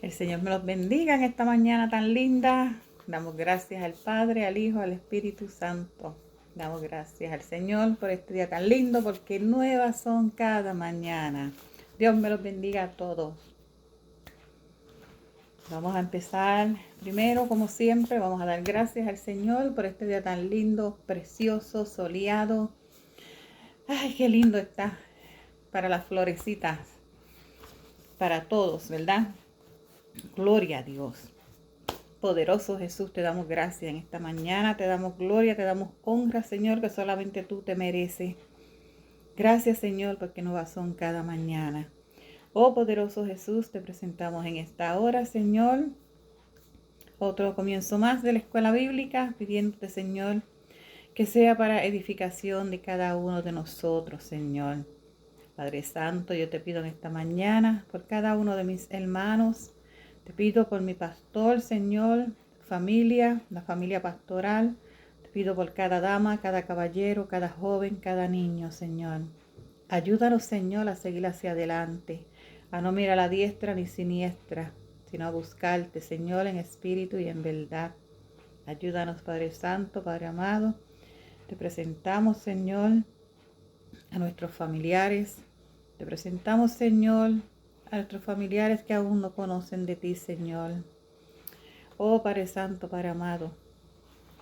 El Señor me los bendiga en esta mañana tan linda. Damos gracias al Padre, al Hijo, al Espíritu Santo. Damos gracias al Señor por este día tan lindo, porque nuevas son cada mañana. Dios me los bendiga a todos. Vamos a empezar primero, como siempre, vamos a dar gracias al Señor por este día tan lindo, precioso, soleado. Ay, qué lindo está para las florecitas, para todos, ¿verdad? Gloria a Dios. Poderoso Jesús, te damos gracias en esta mañana, te damos gloria, te damos honra, Señor, que solamente tú te mereces. Gracias, Señor, porque nuevas son cada mañana. Oh, poderoso Jesús, te presentamos en esta hora, Señor, otro comienzo más de la escuela bíblica, pidiéndote, Señor, que sea para edificación de cada uno de nosotros, Señor. Padre Santo, yo te pido en esta mañana por cada uno de mis hermanos. Te pido por mi pastor, Señor, familia, la familia pastoral. Te pido por cada dama, cada caballero, cada joven, cada niño, Señor. Ayúdanos, Señor, a seguir hacia adelante, a no mirar a la diestra ni siniestra, sino a buscarte, Señor, en espíritu y en verdad. Ayúdanos, Padre Santo, Padre amado. Te presentamos, Señor, a nuestros familiares. Te presentamos, Señor, a nuestros familiares que aún no conocen de ti, Señor. Oh, Padre Santo, Padre amado,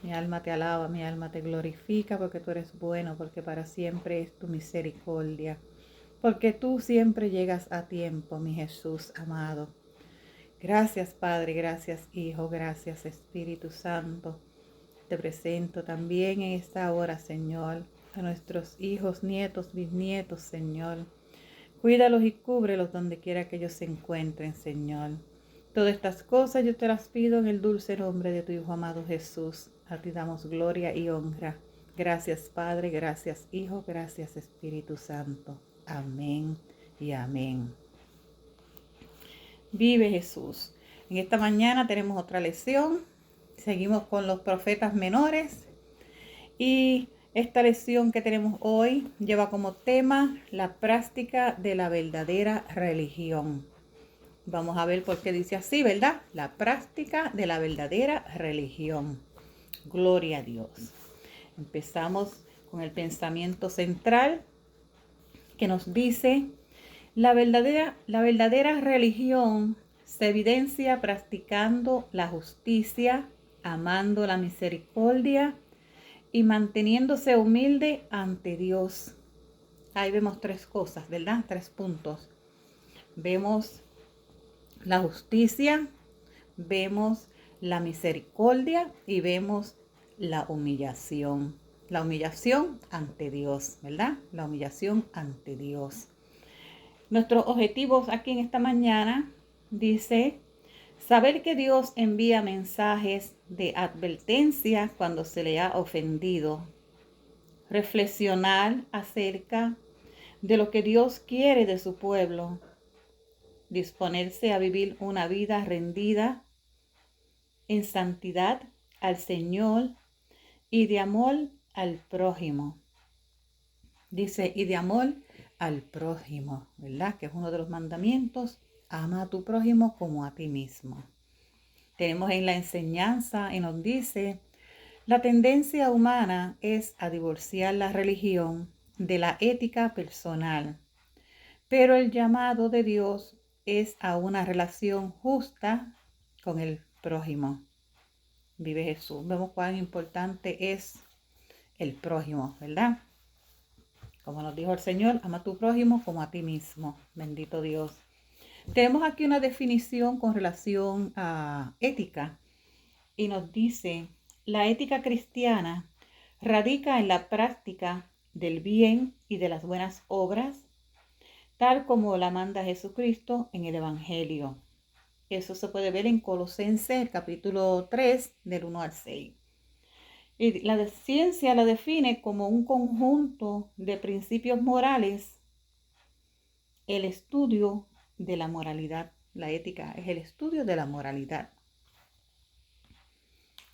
mi alma te alaba, mi alma te glorifica, porque tú eres bueno, porque para siempre es tu misericordia, porque tú siempre llegas a tiempo, mi Jesús amado. Gracias, Padre, gracias, Hijo, gracias, Espíritu Santo. Te presento también en esta hora, Señor, a nuestros hijos, nietos, bisnietos, Señor. Cuídalos y cúbrelos donde quiera que ellos se encuentren, Señor. Todas estas cosas yo te las pido en el dulce nombre de tu Hijo amado Jesús. A ti damos gloria y honra. Gracias, Padre, gracias, Hijo, gracias, Espíritu Santo. Amén y amén. Vive Jesús. En esta mañana tenemos otra lección. Seguimos con los profetas menores. Y esta lección que tenemos hoy lleva como tema la práctica de la verdadera religión. Vamos a ver por qué dice así, ¿verdad? La práctica de la verdadera religión. Gloria a Dios. Empezamos con el pensamiento central que nos dice: la verdadera religión se evidencia practicando la justicia, amando la misericordia y manteniéndose humilde ante Dios. Ahí vemos tres cosas, ¿verdad? Tres puntos. Vemos la justicia, vemos la misericordia y vemos la humillación. La humillación ante Dios, ¿verdad? La humillación ante Dios. Nuestros objetivos aquí en esta mañana dice: saber que Dios envía mensajes de advertencia cuando se le ha ofendido. Reflexionar acerca de lo que Dios quiere de su pueblo. Disponerse a vivir una vida rendida en santidad al Señor y de amor al prójimo. Dice, y de amor al prójimo, ¿verdad? Que es uno de los mandamientos. Ama a tu prójimo como a ti mismo. Tenemos en la enseñanza y nos dice: la tendencia humana es a divorciar la religión de la ética personal, pero el llamado de Dios es a una relación justa con el prójimo. Vive Jesús. Vemos cuán importante es el prójimo, ¿verdad? Como nos dijo el Señor, ama a tu prójimo como a ti mismo. Bendito Dios. Tenemos aquí una definición con relación a ética y nos dice: la ética cristiana radica en la práctica del bien y de las buenas obras, tal como la manda Jesucristo en el Evangelio. Eso se puede ver en Colosenses, capítulo 3, del 1 al 6. Y la ciencia la define como un conjunto de principios morales, el estudio de la moralidad. La ética es el estudio de la moralidad.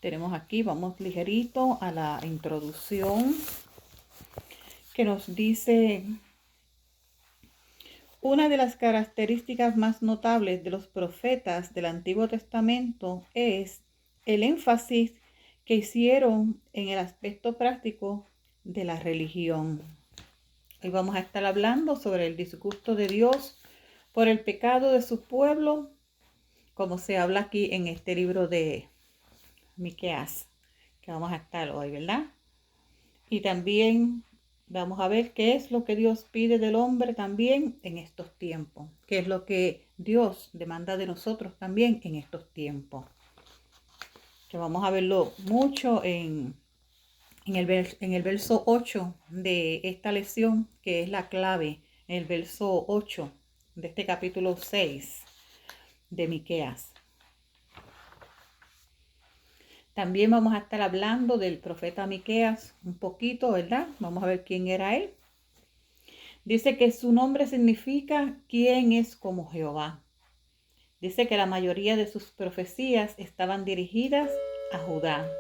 Tenemos aquí, vamos ligerito a la introducción, que nos dice: Una de las características más notables de los profetas del Antiguo Testamento es el énfasis que hicieron en el aspecto práctico de la religión. Hoy vamos a estar hablando sobre el disgusto de Dios por el pecado de su pueblo, como se habla aquí en este libro de Miqueas, que vamos a estar hoy, ¿verdad? Y también vamos a ver qué es lo que Dios pide del hombre también en estos tiempos, qué es lo que Dios demanda de nosotros también en estos tiempos. Que vamos a verlo mucho en el verso 8 de esta lección, que es la clave, en el verso 8 de este capítulo 6 de Miqueas. También vamos a estar hablando del profeta Miqueas un poquito, ¿verdad? Vamos a ver quién era él. Dice que su nombre significa ¿quién es como Jehová? Dice que la mayoría de sus profecías estaban dirigidas a Judá,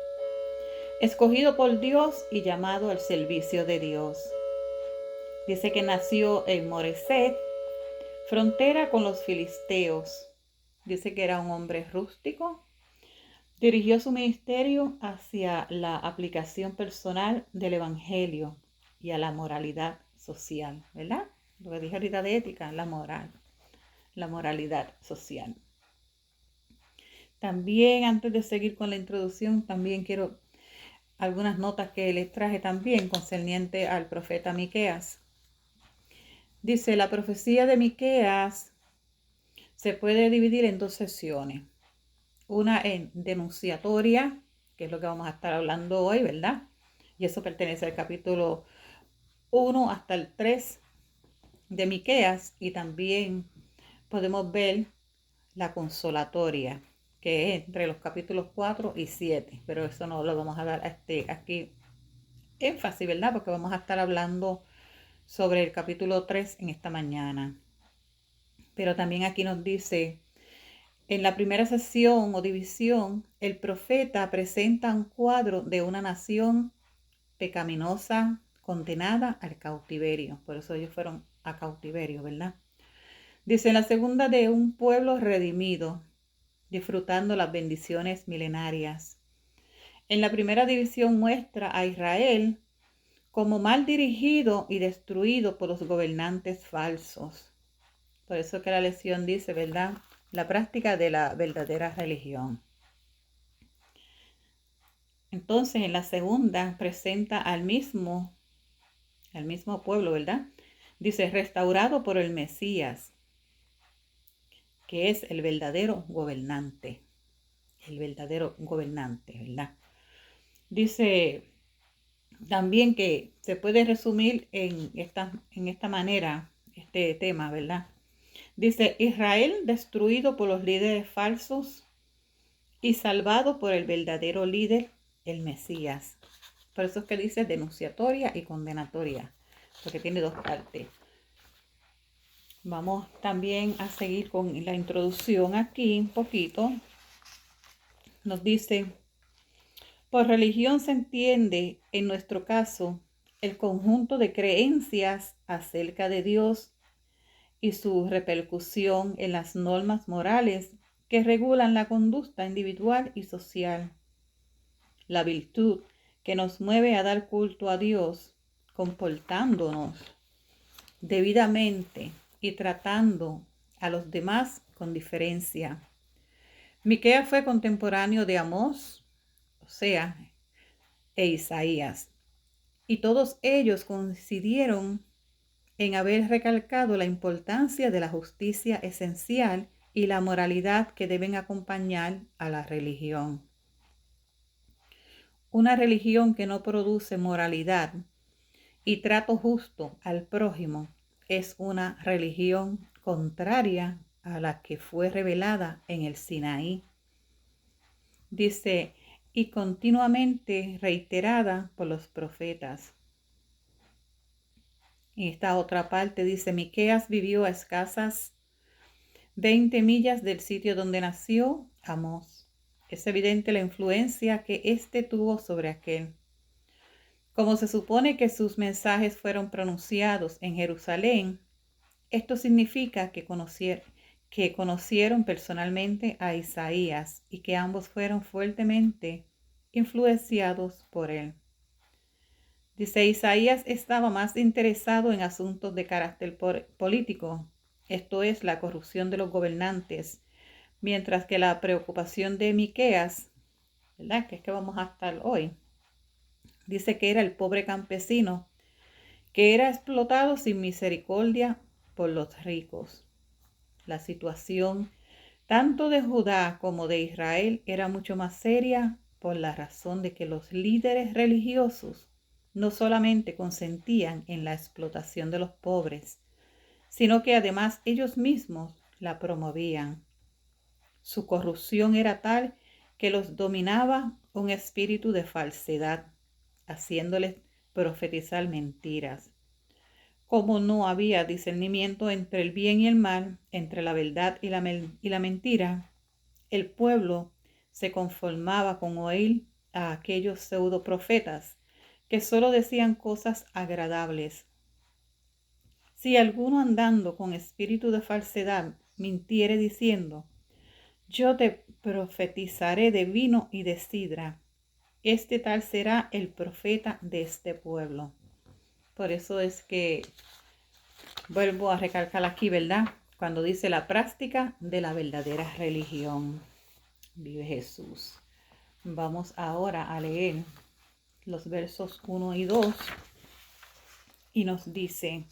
escogido por Dios y llamado al servicio de Dios. Dice que nació en Moreset, frontera con los filisteos. Dice que era un hombre rústico. Dirigió su ministerio hacia la aplicación personal del evangelio y a la moralidad social, ¿verdad? Lo que dije ahorita de ética, la moralidad social. También, antes de seguir con la introducción, también quiero algunas notas que les traje también concerniente al profeta Miqueas. Dice, la profecía de Miqueas se puede dividir en dos secciones. Una en denunciatoria, que es lo que vamos a estar hablando hoy, ¿verdad? Y eso pertenece al capítulo 1 hasta el 3 de Miqueas. Y también podemos ver la consolatoria, que es entre los capítulos 4 y 7. Pero eso no lo vamos a dar aquí énfasis, ¿verdad? Porque vamos a estar hablando sobre el capítulo 3 en esta mañana. Pero también aquí nos dice, en la primera sesión o división, el profeta presenta un cuadro de una nación pecaminosa, condenada al cautiverio. Por eso ellos fueron a cautiverio, ¿verdad? Dice, en la segunda, de un pueblo redimido, disfrutando las bendiciones milenarias. En la primera división muestra a Israel como mal dirigido y destruido por los gobernantes falsos. Por eso que la lección dice, ¿verdad? La práctica de la verdadera religión. Entonces, en la segunda presenta al mismo pueblo, ¿verdad? Dice, restaurado por el Mesías, que es el verdadero gobernante. El verdadero gobernante, ¿verdad? Dice también que se puede resumir en esta manera este tema, ¿verdad? Dice, Israel destruido por los líderes falsos y salvado por el verdadero líder, el Mesías. Por eso es que dice denunciatoria y condenatoria, porque tiene dos partes. Vamos también a seguir con la introducción aquí un poquito. Nos dice, por religión se entiende, en nuestro caso, el conjunto de creencias acerca de Dios y su repercusión en las normas morales que regulan la conducta individual y social. La virtud que nos mueve a dar culto a Dios, comportándonos debidamente y tratando a los demás con diferencia. Miqueas fue contemporáneo de Amós, Oseas e Isaías, y todos ellos coincidieron en haber recalcado la importancia de la justicia esencial y la moralidad que deben acompañar a la religión. Una religión que no produce moralidad y trato justo al prójimo es una religión contraria a la que fue revelada en el Sinaí. Dice, y continuamente reiterada por los profetas. En esta otra parte dice, Miqueas vivió a escasas 20 millas del sitio donde nació Amós. Es evidente la influencia que éste tuvo sobre aquel. Como se supone que sus mensajes fueron pronunciados en Jerusalén, Esto significa que conocieron personalmente a Isaías y que ambos fueron fuertemente influenciados por él. Dice, Isaías estaba más interesado en asuntos de carácter político, esto es, la corrupción de los gobernantes, mientras que la preocupación de Miqueas, ¿verdad?, que es que vamos a estar hoy, dice que era el pobre campesino, que era explotado sin misericordia por los ricos. La situación tanto de Judá como de Israel era mucho más seria por la razón de que los líderes religiosos no solamente consentían en la explotación de los pobres, sino que además ellos mismos la promovían. Su corrupción era tal que los dominaba un espíritu de falsedad, haciéndoles profetizar mentiras. Como no había discernimiento entre el bien y el mal, entre la verdad y la mentira, el pueblo se conformaba con oír a aquellos pseudoprofetas que solo decían cosas agradables. Si alguno andando con espíritu de falsedad mintiere diciendo, yo te profetizaré de vino y de sidra, este tal será el profeta de este pueblo. Por eso es que vuelvo a recalcar aquí, ¿verdad?, cuando dice la práctica de la verdadera religión. Vive Jesús. Vamos ahora a leer los versos 1 y 2 y nos dice,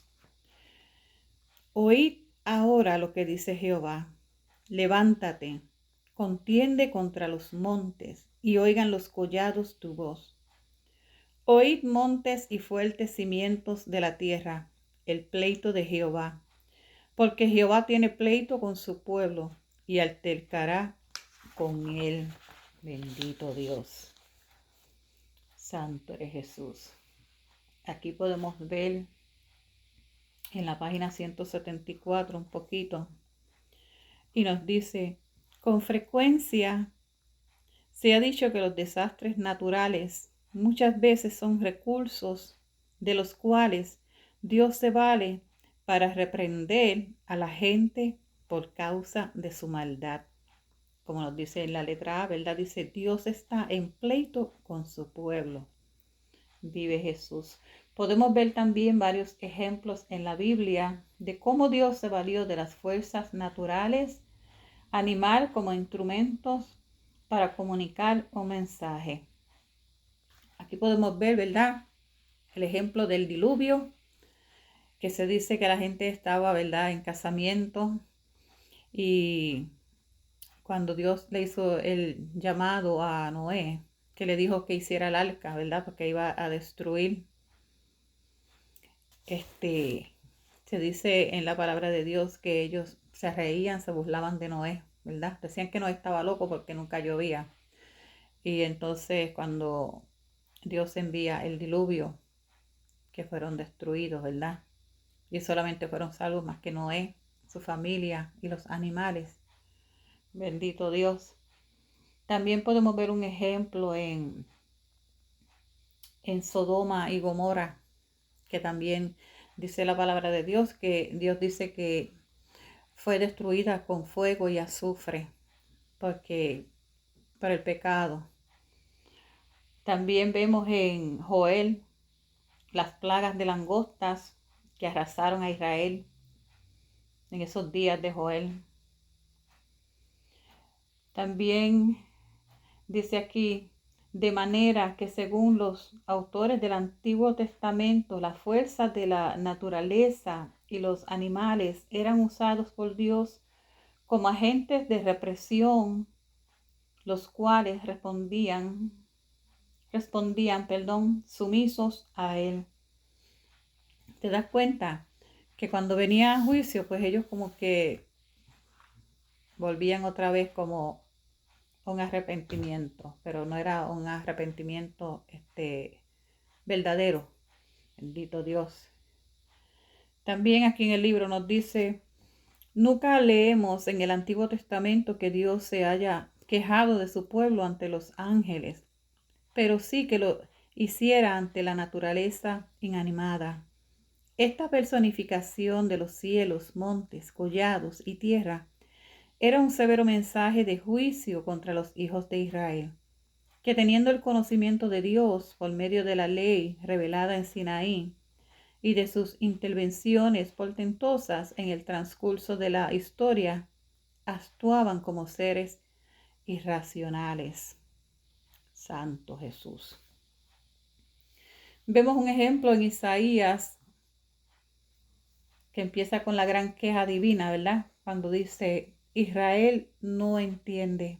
oíd ahora lo que dice Jehová, levántate, contiende contra los montes y oigan los collados tu voz. Oíd montes y fuertes cimientos de la tierra, el pleito de Jehová, porque Jehová tiene pleito con su pueblo y altercará con él. Bendito Dios. Santo eres Jesús. Aquí podemos ver en la página 174 un poquito y nos dice, con frecuencia se ha dicho que los desastres naturales muchas veces son recursos de los cuales Dios se vale para reprender a la gente por causa de su maldad. Como nos dice en la letra A, ¿verdad? Dice, Dios está en pleito con su pueblo. Vive Jesús. Podemos ver también varios ejemplos en la Biblia de cómo Dios se valió de las fuerzas naturales, animal como instrumentos para comunicar un mensaje. Aquí podemos ver, ¿verdad?, el ejemplo del diluvio, que se dice que la gente estaba, ¿verdad?, en casamiento y cuando Dios le hizo el llamado a Noé, que le dijo que hiciera el arca, ¿verdad?, porque iba a destruir. Se dice en la palabra de Dios que ellos se reían, se burlaban de Noé, ¿verdad? Decían que Noé estaba loco porque nunca llovía. Y entonces cuando Dios envía el diluvio, que fueron destruidos, ¿verdad? Y solamente fueron salvos más que Noé, su familia y los animales. Bendito Dios. También podemos ver un ejemplo en Sodoma y Gomorra, que también dice la palabra de Dios, que Dios dice que fue destruida con fuego y azufre por el pecado. También vemos en Joel las plagas de langostas que arrasaron a Israel en esos días de Joel. También dice aquí, de manera que según los autores del Antiguo Testamento, las fuerzas de la naturaleza y los animales eran usados por Dios como agentes de represión, los cuales respondían, sumisos a él. ¿Te das cuenta? Que cuando venía a juicio, pues ellos como que volvían otra vez como un arrepentimiento, pero no era un arrepentimiento verdadero. Bendito Dios. También aquí en el libro nos dice, nunca leemos en el Antiguo Testamento que Dios se haya quejado de su pueblo ante los ángeles, pero sí que lo hiciera ante la naturaleza inanimada. Esta personificación de los cielos, montes, collados y tierra era un severo mensaje de juicio contra los hijos de Israel, que teniendo el conocimiento de Dios por medio de la ley revelada en Sinaí y de sus intervenciones portentosas en el transcurso de la historia, actuaban como seres irracionales. Santo Jesús. Vemos un ejemplo en Isaías que empieza con la gran queja divina, ¿verdad? Cuando dice, Israel no entiende,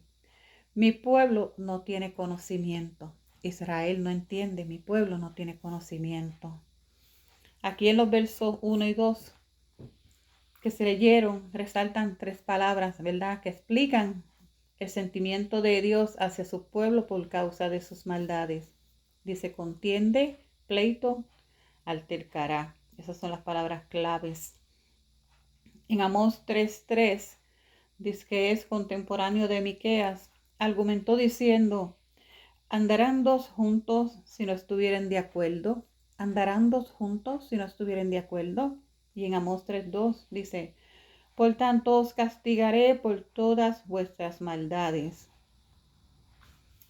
mi pueblo no tiene conocimiento. Israel no entiende, mi pueblo no tiene conocimiento. Aquí en los versos 1 y 2 que se leyeron, resaltan 3 palabras, ¿verdad? Que explican el sentimiento de Dios hacia su pueblo por causa de sus maldades. Dice, contiende, pleito, altercará. Esas son las palabras claves. En Amós 3:3, dice que es contemporáneo de Miqueas, argumentó diciendo, ¿andarán dos juntos si no estuvieren de acuerdo? ¿Andarán dos juntos si no estuvieren de acuerdo? Y en Amós 3:2 dice, por tanto os castigaré por todas vuestras maldades.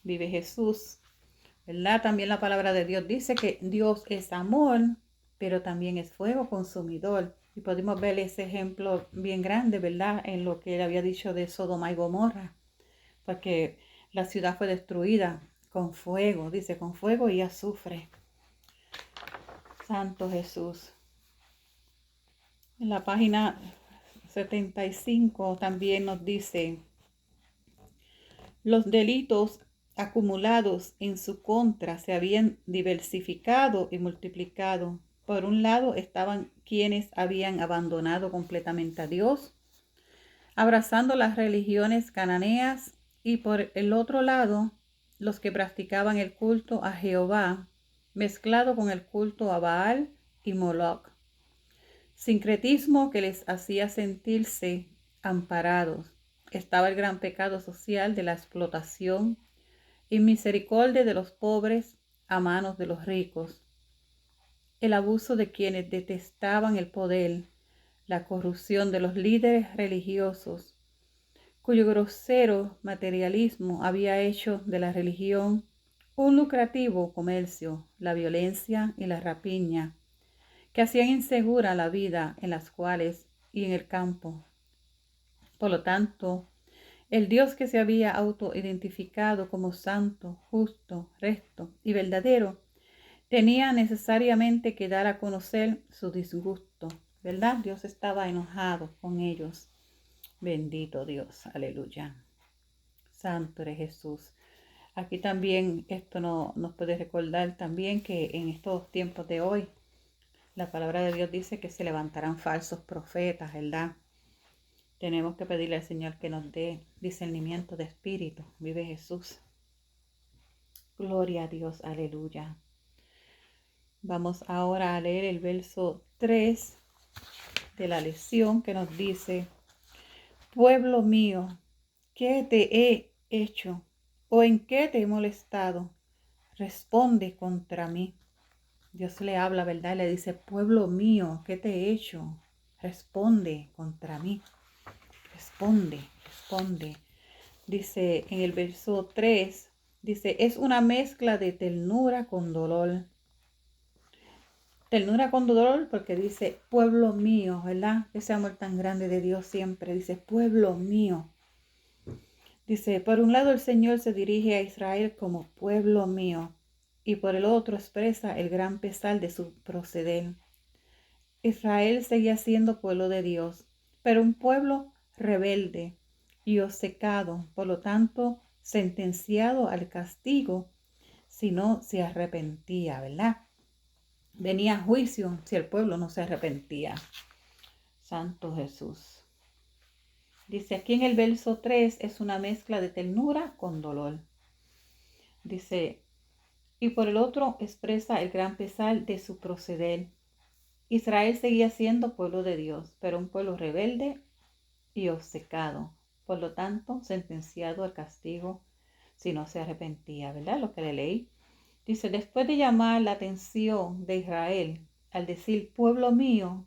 Vive Jesús, ¿verdad? También la palabra de Dios dice que Dios es amor, pero también es fuego consumidor. Y podemos ver ese ejemplo bien grande, ¿verdad? En lo que él había dicho de Sodoma y Gomorra, porque la ciudad fue destruida con fuego, dice, con fuego y azufre. Santo Jesús. En la página 75 también nos dice, los delitos acumulados en su contra se habían diversificado y multiplicado. Por un lado estaban quienes habían abandonado completamente a Dios, abrazando las religiones cananeas, y por el otro lado, los que practicaban el culto a Jehová, mezclado con el culto a Baal y Moloch. Sincretismo que les hacía sentirse amparados. Estaba el gran pecado social de la explotación y misericordia de los pobres a manos de los ricos. El abuso de quienes detestaban el poder, la corrupción de los líderes religiosos, cuyo grosero materialismo había hecho de la religión un lucrativo comercio, la violencia y la rapiña, que hacían insegura la vida en las cuales y en el campo. Por lo tanto, el Dios que se había autoidentificado como santo, justo, recto y verdadero, tenía necesariamente que dar a conocer su disgusto, ¿verdad? Dios estaba enojado con ellos. Bendito Dios, aleluya. Santo eres Jesús. Aquí también esto nos puede recordar también que en estos tiempos de hoy, la palabra de Dios dice que se levantarán falsos profetas, ¿verdad? Tenemos que pedirle al Señor que nos dé discernimiento de espíritu. Vive Jesús. Gloria a Dios, aleluya. Vamos ahora a leer el verso 3 de la lección que nos dice, pueblo mío, ¿qué te he hecho? ¿O en qué te he molestado? Responde contra mí. Dios le habla, ¿verdad? Le dice, pueblo mío, ¿qué te he hecho? Responde contra mí. Responde, responde. Dice en el verso 3, dice, es una mezcla de ternura con dolor. Ternura con dolor porque dice, pueblo mío, ¿verdad? Ese amor tan grande de Dios siempre. Dice, pueblo mío. Dice, por un lado el Señor se dirige a Israel como pueblo mío, y por el otro expresa el gran pesar de su proceder. Israel seguía siendo pueblo de Dios, pero un pueblo rebelde y obcecado, por lo tanto, sentenciado al castigo si no se arrepentía, ¿verdad? Venía juicio si el pueblo no se arrepentía. Santo Jesús. Dice aquí en el verso 3 es una mezcla de ternura con dolor. Dice, y por el otro expresa el gran pesar de su proceder. Israel seguía siendo pueblo de Dios, pero un pueblo rebelde y obcecado, por lo tanto sentenciado al castigo si no se arrepentía, ¿verdad? Lo que le leí. Dice, después de llamar la atención de Israel al decir pueblo mío,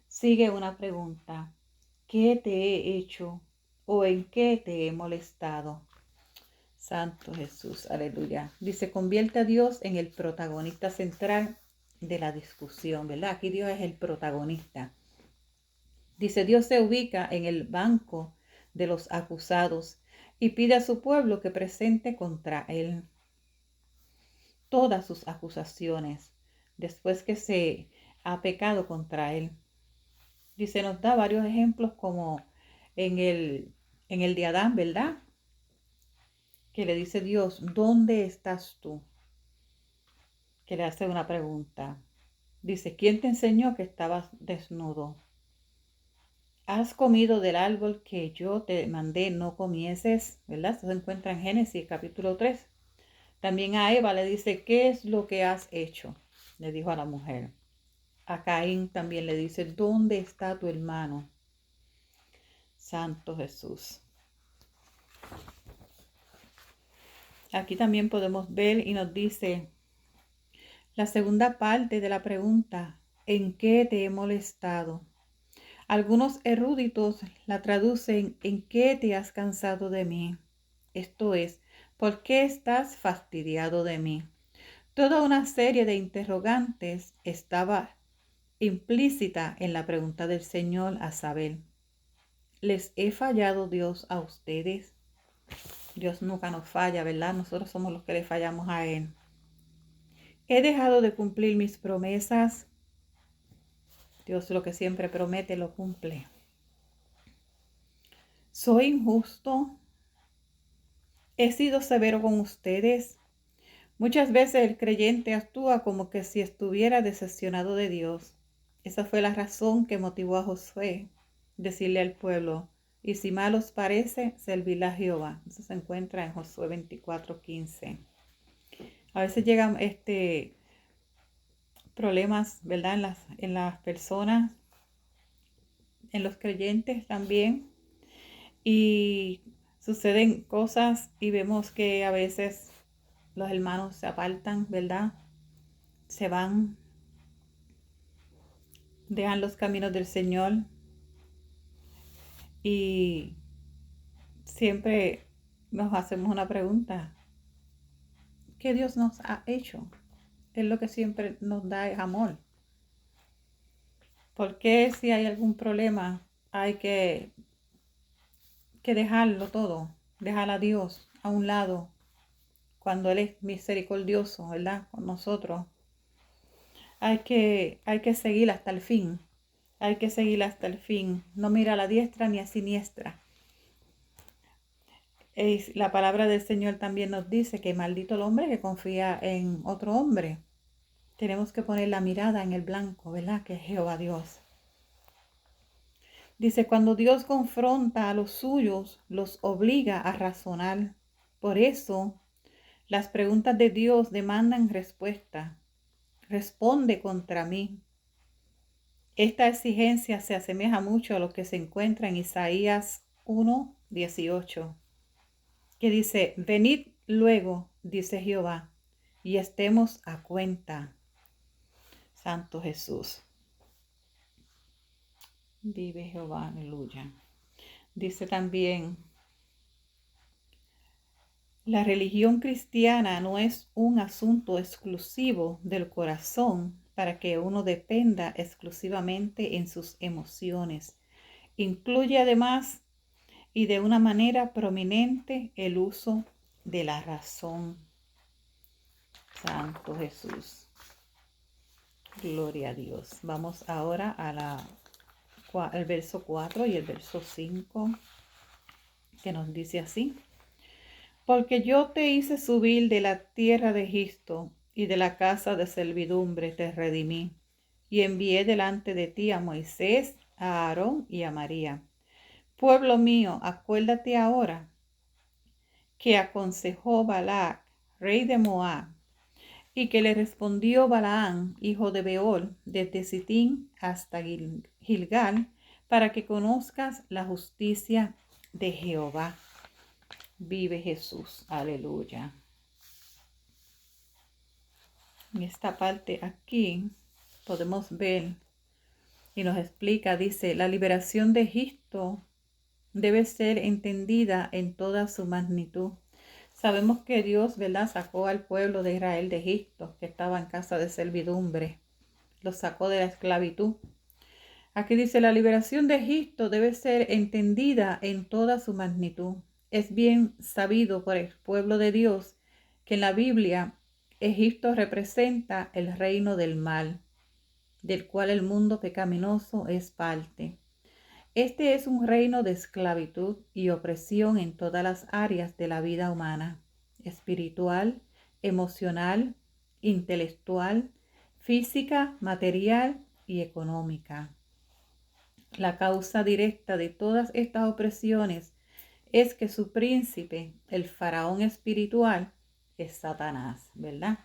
sigue una pregunta. ¿Qué te he hecho o en qué te he molestado? Santo Jesús, aleluya. Dice, convierte a Dios en el protagonista central de la discusión, ¿verdad? Aquí Dios es el protagonista. Dice, Dios se ubica en el banco de los acusados y pide a su pueblo que presente contra él todas sus acusaciones después que se ha pecado contra él. Dice, nos da varios ejemplos como en el de Adán, ¿verdad? Que le dice Dios, ¿dónde estás tú? Que le hace una pregunta. Dice, ¿quién te enseñó que estabas desnudo? ¿Has comido del árbol que yo te mandé no comieses? ¿Verdad? Esto se encuentra en Génesis capítulo 3. También a Eva le dice, ¿qué es lo que has hecho? Le dijo a la mujer. A Caín también le dice, ¿dónde está tu hermano? Santo Jesús. Aquí también podemos ver y nos dice la segunda parte de la pregunta, ¿en qué te he molestado? Algunos eruditos la traducen, ¿en qué te has cansado de mí? Esto es, ¿por qué estás fastidiado de mí? Toda una serie de interrogantes estaba implícita en la pregunta del Señor a saber, ¿les he fallado Dios a ustedes? Dios nunca nos falla, ¿verdad? Nosotros somos los que le fallamos a Él. ¿He dejado de cumplir mis promesas? Dios lo que siempre promete lo cumple. ¿Soy injusto? ¿He sido severo con ustedes? Muchas veces el creyente actúa como que si estuviera decepcionado de Dios. Esa fue la razón que motivó a Josué decirle al pueblo, y si mal os parece, servid a Jehová. Eso se encuentra en Josué 24:15. A veces llegan problemas, ¿verdad? En las personas, en los creyentes también. Y suceden cosas y vemos que a veces los hermanos se apartan, ¿verdad? Se van, dejan los caminos del Señor y siempre nos hacemos una pregunta. ¿Qué Dios nos ha hecho? Él lo que siempre nos da es amor. ¿Por qué si hay algún problema hay que dejarlo todo? Dejar a Dios a un lado cuando Él es misericordioso, ¿verdad? Con nosotros. Hay que seguir hasta el fin. Hay que seguir hasta el fin. No mira a la diestra ni a siniestra. La palabra del Señor también nos dice que maldito el hombre que confía en otro hombre. Tenemos que poner la mirada en el blanco, ¿verdad? Que es Jehová Dios. Dice, cuando Dios confronta a los suyos, los obliga a razonar. Por eso, las preguntas de Dios demandan respuesta. Responde contra mí. Esta exigencia se asemeja mucho a lo que se encuentra en Isaías 1:18, que dice, venid luego, dice Jehová, y estemos a cuenta. Santo Jesús. Vive Jehová, aleluya. Dice también, la religión cristiana no es un asunto exclusivo del corazón para que uno dependa exclusivamente en sus emociones. Incluye además y de una manera prominente el uso de la razón. Santo Jesús. Gloria a Dios. Vamos ahora al verso 4 y el verso 5, que nos dice así. Porque yo te hice subir de la tierra de Egipto, y de la casa de servidumbre te redimí, y envié delante de ti a Moisés, a Aarón y a María. Pueblo mío, acuérdate ahora que aconsejó Balac, rey de Moab, y que le respondió Balaán, hijo de Beor, desde Sitín hasta Gilgal, para que conozcas la justicia de Jehová. Vive Jesús, aleluya. En esta parte aquí podemos ver y nos explica, dice, la liberación de Egipto debe ser entendida en toda su magnitud. Sabemos que Dios, ¿verdad?, sacó al pueblo de Israel de Egipto, que estaba en casa de servidumbre. Los sacó de la esclavitud. Aquí dice, la liberación de Egipto debe ser entendida en toda su magnitud. Es bien sabido por el pueblo de Dios que en la Biblia Egipto representa el reino del mal, del cual el mundo pecaminoso es parte. Este es un reino de esclavitud y opresión en todas las áreas de la vida humana, espiritual, emocional, intelectual, física, material y económica. La causa directa de todas estas opresiones es que su príncipe, el faraón espiritual, es Satanás, ¿verdad?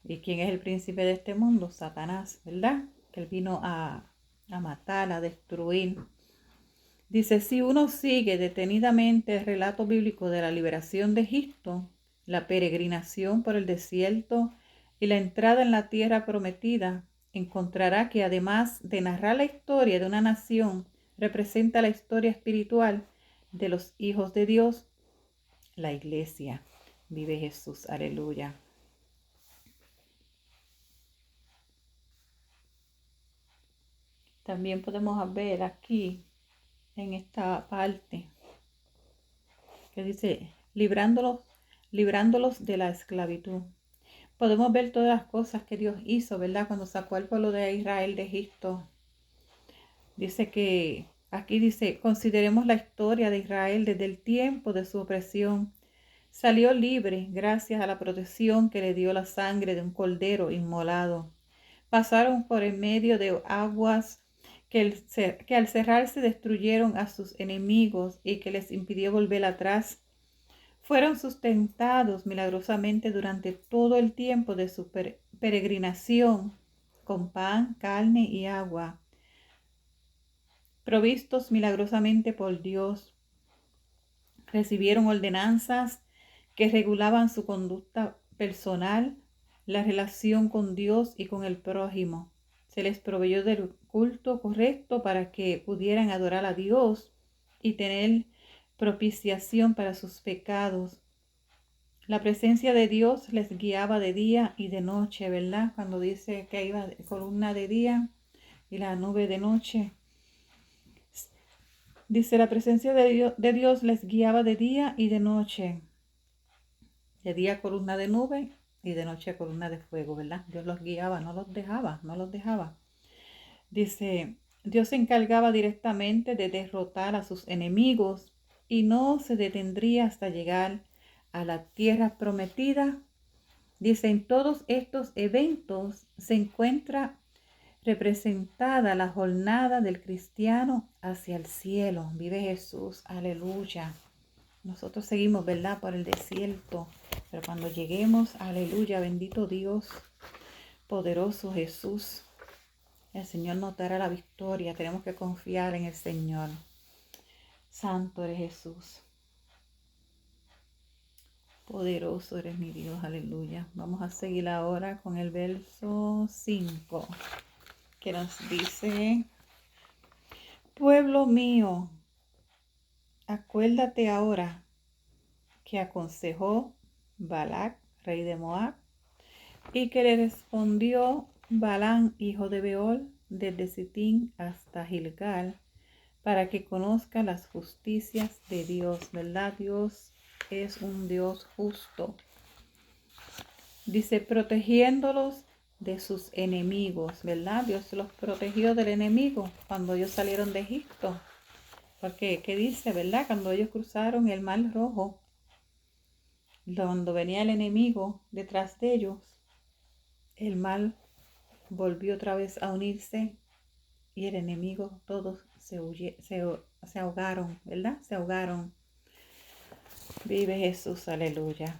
¿Y quién es el príncipe de este mundo? Satanás, ¿verdad? Que él vino a matar, a destruir. Dice, si uno sigue detenidamente el relato bíblico de la liberación de Egipto, la peregrinación por el desierto y la entrada en la tierra prometida, encontrará que además de narrar la historia de una nación, representa la historia espiritual de los hijos de Dios, la iglesia. Vive Jesús, aleluya. También podemos ver aquí, en esta parte, que dice, librándolos de la esclavitud. Podemos ver todas las cosas que Dios hizo, ¿verdad? Cuando sacó al pueblo de Israel de Egipto. Dice que, aquí dice, consideremos la historia de Israel desde el tiempo de su opresión. Salió libre gracias a la protección que le dio la sangre de un cordero inmolado. Pasaron por en medio de aguas que al cerrarse destruyeron a sus enemigos y que les impidió volver atrás. Fueron sustentados milagrosamente durante todo el tiempo de su peregrinación con pan, carne y agua, provistos milagrosamente por Dios. Recibieron ordenanzas que regulaban su conducta personal, la relación con Dios y con el prójimo. Se les proveyó del culto correcto para que pudieran adorar a Dios y tener propiciación para sus pecados. La presencia de Dios les guiaba de día y de noche, ¿verdad? Cuando dice que iba columna de día y la nube de noche. Dice, la presencia de Dios les guiaba de día y de noche. De día columna de nube y de noche columna de fuego, ¿verdad? Dios los guiaba, no los dejaba. Dice, Dios se encargaba directamente de derrotar a sus enemigos y no se detendría hasta llegar a la tierra prometida. Dice, en todos estos eventos se encuentra representada la jornada del cristiano hacia el cielo. Vive Jesús, aleluya. Nosotros seguimos, ¿verdad?, por el desierto, pero cuando lleguemos, aleluya, bendito Dios, poderoso Jesús, el Señor nos dará la victoria. Tenemos que confiar en el Señor. Santo eres Jesús. Poderoso eres mi Dios, aleluya. Vamos a seguir ahora con el verso 5, que nos dice, pueblo mío, acuérdate ahora que aconsejó Balac, rey de Moab, y que le respondió Balán, hijo de Beol, desde Sitín hasta Gilgal, para que conozca las justicias de Dios, ¿verdad? Dios es un Dios justo. Dice, protegiéndolos de sus enemigos, ¿verdad? Dios los protegió del enemigo cuando ellos salieron de Egipto. Porque, ¿qué dice, verdad? Cuando ellos cruzaron el Mar Rojo, cuando venía el enemigo detrás de ellos, el mar volvió otra vez a unirse y el enemigo, todos se ahogaron, ¿verdad? Se ahogaron. Vive Jesús, aleluya.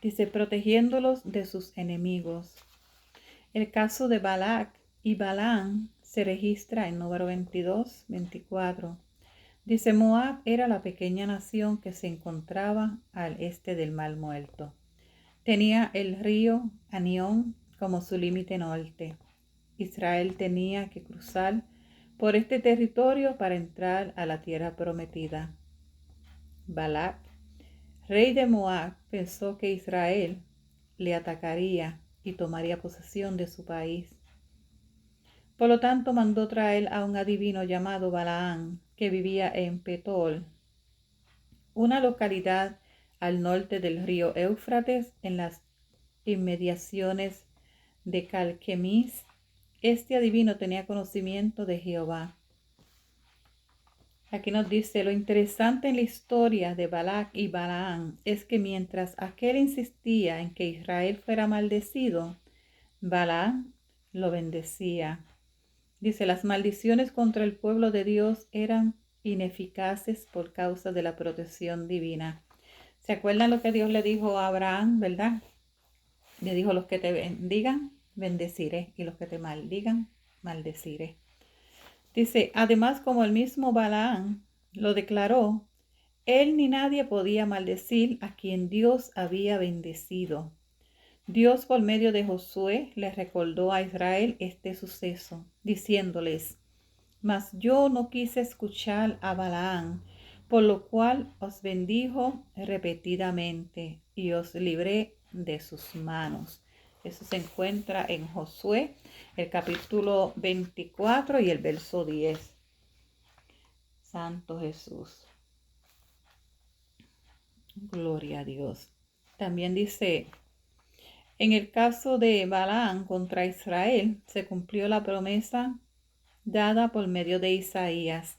Dice, protegiéndolos de sus enemigos. El caso de Balac y Balán se registra en número 22, 24. Dice, Moab era la pequeña nación que se encontraba al este del Mar Muerto. Tenía el río Anión como su límite norte. Israel tenía que cruzar por este territorio para entrar a la tierra prometida. Balac, rey de Moab, pensó que Israel le atacaría y tomaría posesión de su país. Por lo tanto, mandó traer a un adivino llamado Balaam, que vivía en Petol, una localidad al norte del río Éufrates, en las inmediaciones de Calquemis. Este adivino tenía conocimiento de Jehová. Aquí nos dice, lo interesante en la historia de Balac y Balaam es que mientras aquel insistía en que Israel fuera maldecido, Balaam lo bendecía. Dice, las maldiciones contra el pueblo de Dios eran ineficaces por causa de la protección divina. ¿Se acuerdan lo que Dios le dijo a Abraham, verdad? Le dijo, los que te bendigan, bendeciré, y los que te maldigan, maldeciré. Dice, además, como el mismo Balaam lo declaró, él ni nadie podía maldecir a quien Dios había bendecido. Dios, por medio de Josué, le recordó a Israel este suceso, diciéndoles, mas yo no quise escuchar a Balaam, por lo cual os bendijo repetidamente y os libré de sus manos. Eso se encuentra en Josué, el capítulo 24 y el verso 10. Santo Jesús. Gloria a Dios. También dice, en el caso de Balaam contra Israel, se cumplió la promesa dada por medio de Isaías.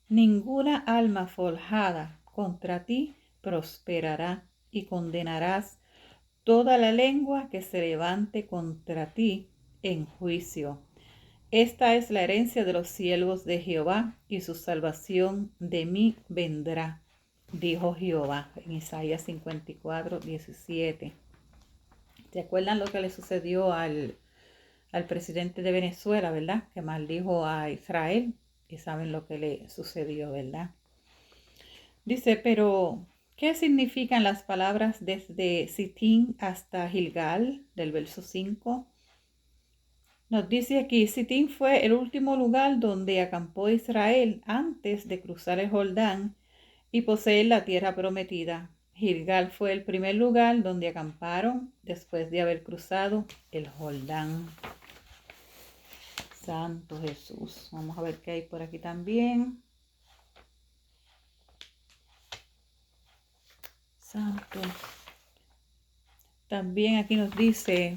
Ninguna alma forjada contra ti prosperará, y condenarás toda la lengua que se levante contra ti en juicio. Esta es la herencia de los siervos de Jehová, y su salvación de mí vendrá, dijo Jehová, en Isaías 54, 17. ¿Se acuerdan lo que le sucedió al presidente de Venezuela, verdad? Que maldijo a Israel, y saben lo que le sucedió, ¿verdad? Dice, pero ¿qué significan las palabras desde Sitín hasta Gilgal, del verso 5? Nos dice aquí, Sitín fue el último lugar donde acampó Israel antes de cruzar el Jordán y poseer la tierra prometida. Gilgal fue el primer lugar donde acamparon después de haber cruzado el Jordán. Santo Jesús. Vamos a ver qué hay por aquí también. Santo. También aquí nos dice,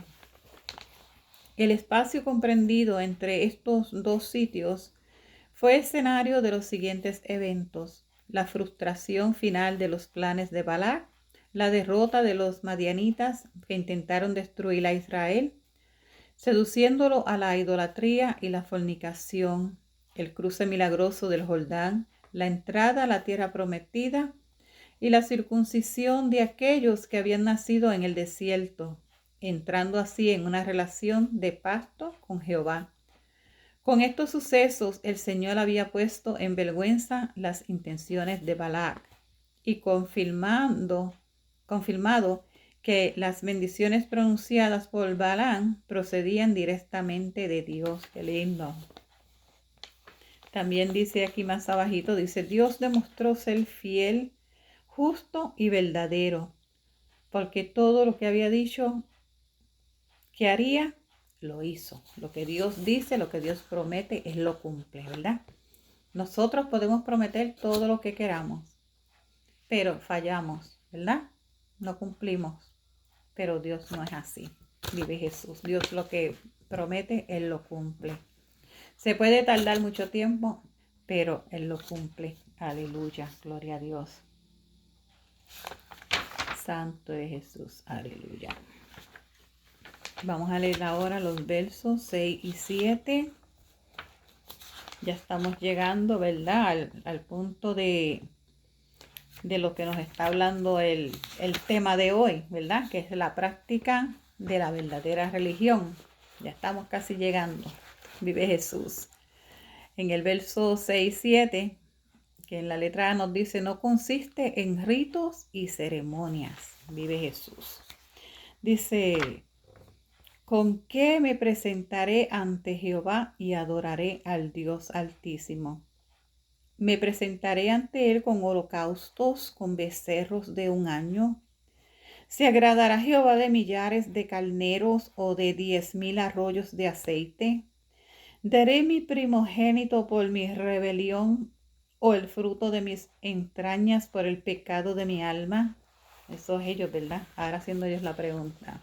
el espacio comprendido entre estos dos sitios fue escenario de los siguientes eventos: la frustración final de los planes de Balac, la derrota de los madianitas que intentaron destruir a Israel, seduciéndolo a la idolatría y la fornicación, el cruce milagroso del Jordán, la entrada a la tierra prometida y la circuncisión de aquellos que habían nacido en el desierto, entrando así en una relación de pacto con Jehová. Con estos sucesos, el Señor había puesto en vergüenza las intenciones de Balac y confirmado que las bendiciones pronunciadas por Balaam procedían directamente de Dios. Qué lindo. También dice aquí más abajito, dice, Dios demostró ser fiel, justo y verdadero, porque todo lo que había dicho que haría, lo hizo. Lo que Dios dice, lo que Dios promete, Él lo cumple, ¿verdad? Nosotros podemos prometer todo lo que queramos, pero fallamos, ¿verdad? No cumplimos. Pero Dios no es así. Vive Jesús. Dios lo que promete, Él lo cumple. Se puede tardar mucho tiempo, pero Él lo cumple. Aleluya. Gloria a Dios. Santo es Jesús. Aleluya. Vamos a leer ahora los versos 6 y 7. Ya estamos llegando, ¿verdad? Al punto de lo que nos está hablando el tema de hoy, ¿verdad? Que es la práctica de la verdadera religión. Ya estamos casi llegando. Vive Jesús. En el verso 6 y 7, que en la letra A nos dice, no consiste en ritos y ceremonias. Vive Jesús. Dice, ¿Con qué me presentaré ante Jehová y adoraré al Dios Altísimo? Me presentaré ante él con holocaustos, con becerros de un año. ¿Se agradará Jehová de millares de carneros o de 10,000 arroyos de aceite? ¿Daré mi primogénito por mi rebelión o el fruto de mis entrañas por el pecado de mi alma? Eso es ellos, ¿verdad? Ahora haciendo ellos la pregunta.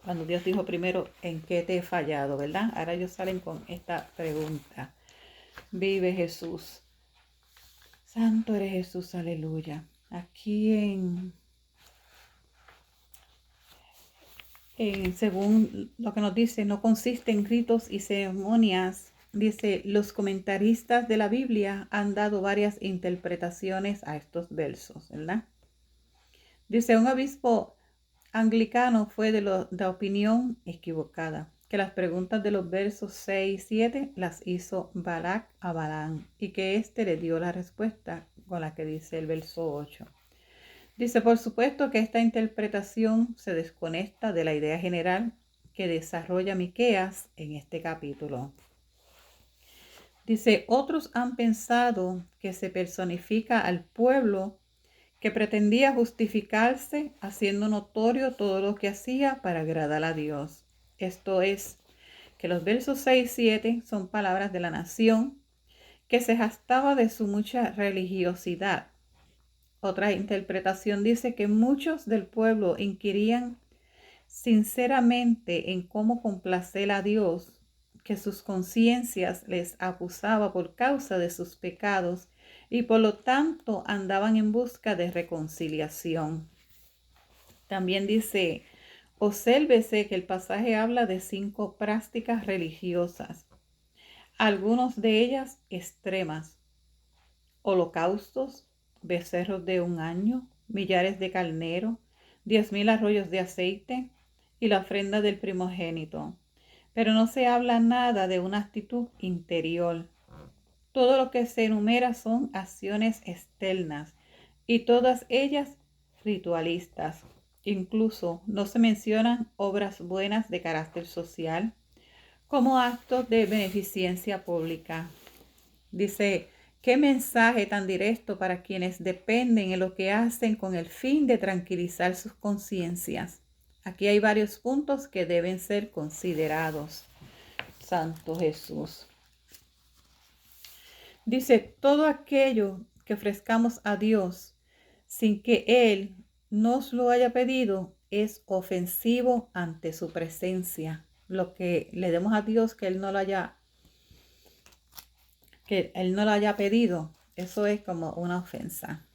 Cuando Dios dijo primero, ¿en qué te he fallado, verdad? Ahora ellos salen con esta pregunta. Vive Jesús. Santo eres Jesús, aleluya. Aquí según lo que nos dice, no consiste en ritos y ceremonias. Dice, los comentaristas de la Biblia han dado varias interpretaciones a estos versos, ¿verdad? Dice, un obispo anglicano fue de opinión equivocada, que las preguntas de los versos 6 y 7 las hizo Balac a Balaam y que éste le dio la respuesta con la que dice el verso 8. Dice, por supuesto que esta interpretación se desconecta de la idea general que desarrolla Miqueas en este capítulo. Dice, otros han pensado que se personifica al pueblo que pretendía justificarse haciendo notorio todo lo que hacía para agradar a Dios. Esto es, que los versos 6 y 7 son palabras de la nación que se jactaba de su mucha religiosidad. Otra interpretación dice que muchos del pueblo inquirían sinceramente en cómo complacer a Dios, que sus conciencias les acusaba por causa de sus pecados y por lo tanto andaban en busca de reconciliación. También dice, obsérvese que el pasaje habla de 5 prácticas religiosas, algunas de ellas extremas: holocaustos, becerros de un año, millares de carnero, 10,000 arroyos de aceite y la ofrenda del primogénito. Pero no se habla nada de una actitud interior. Todo lo que se enumera son acciones externas y todas ellas ritualistas. Incluso no se mencionan obras buenas de carácter social como actos de beneficencia pública. Dice, qué mensaje tan directo para quienes dependen en lo que hacen con el fin de tranquilizar sus conciencias. Aquí hay varios puntos que deben ser considerados. Santo Jesús. Dice, todo aquello que ofrezcamos a Dios sin que Él nos lo haya pedido es ofensivo ante su presencia. Lo que le demos a Dios que Él no lo haya pedido, eso es como una ofensa.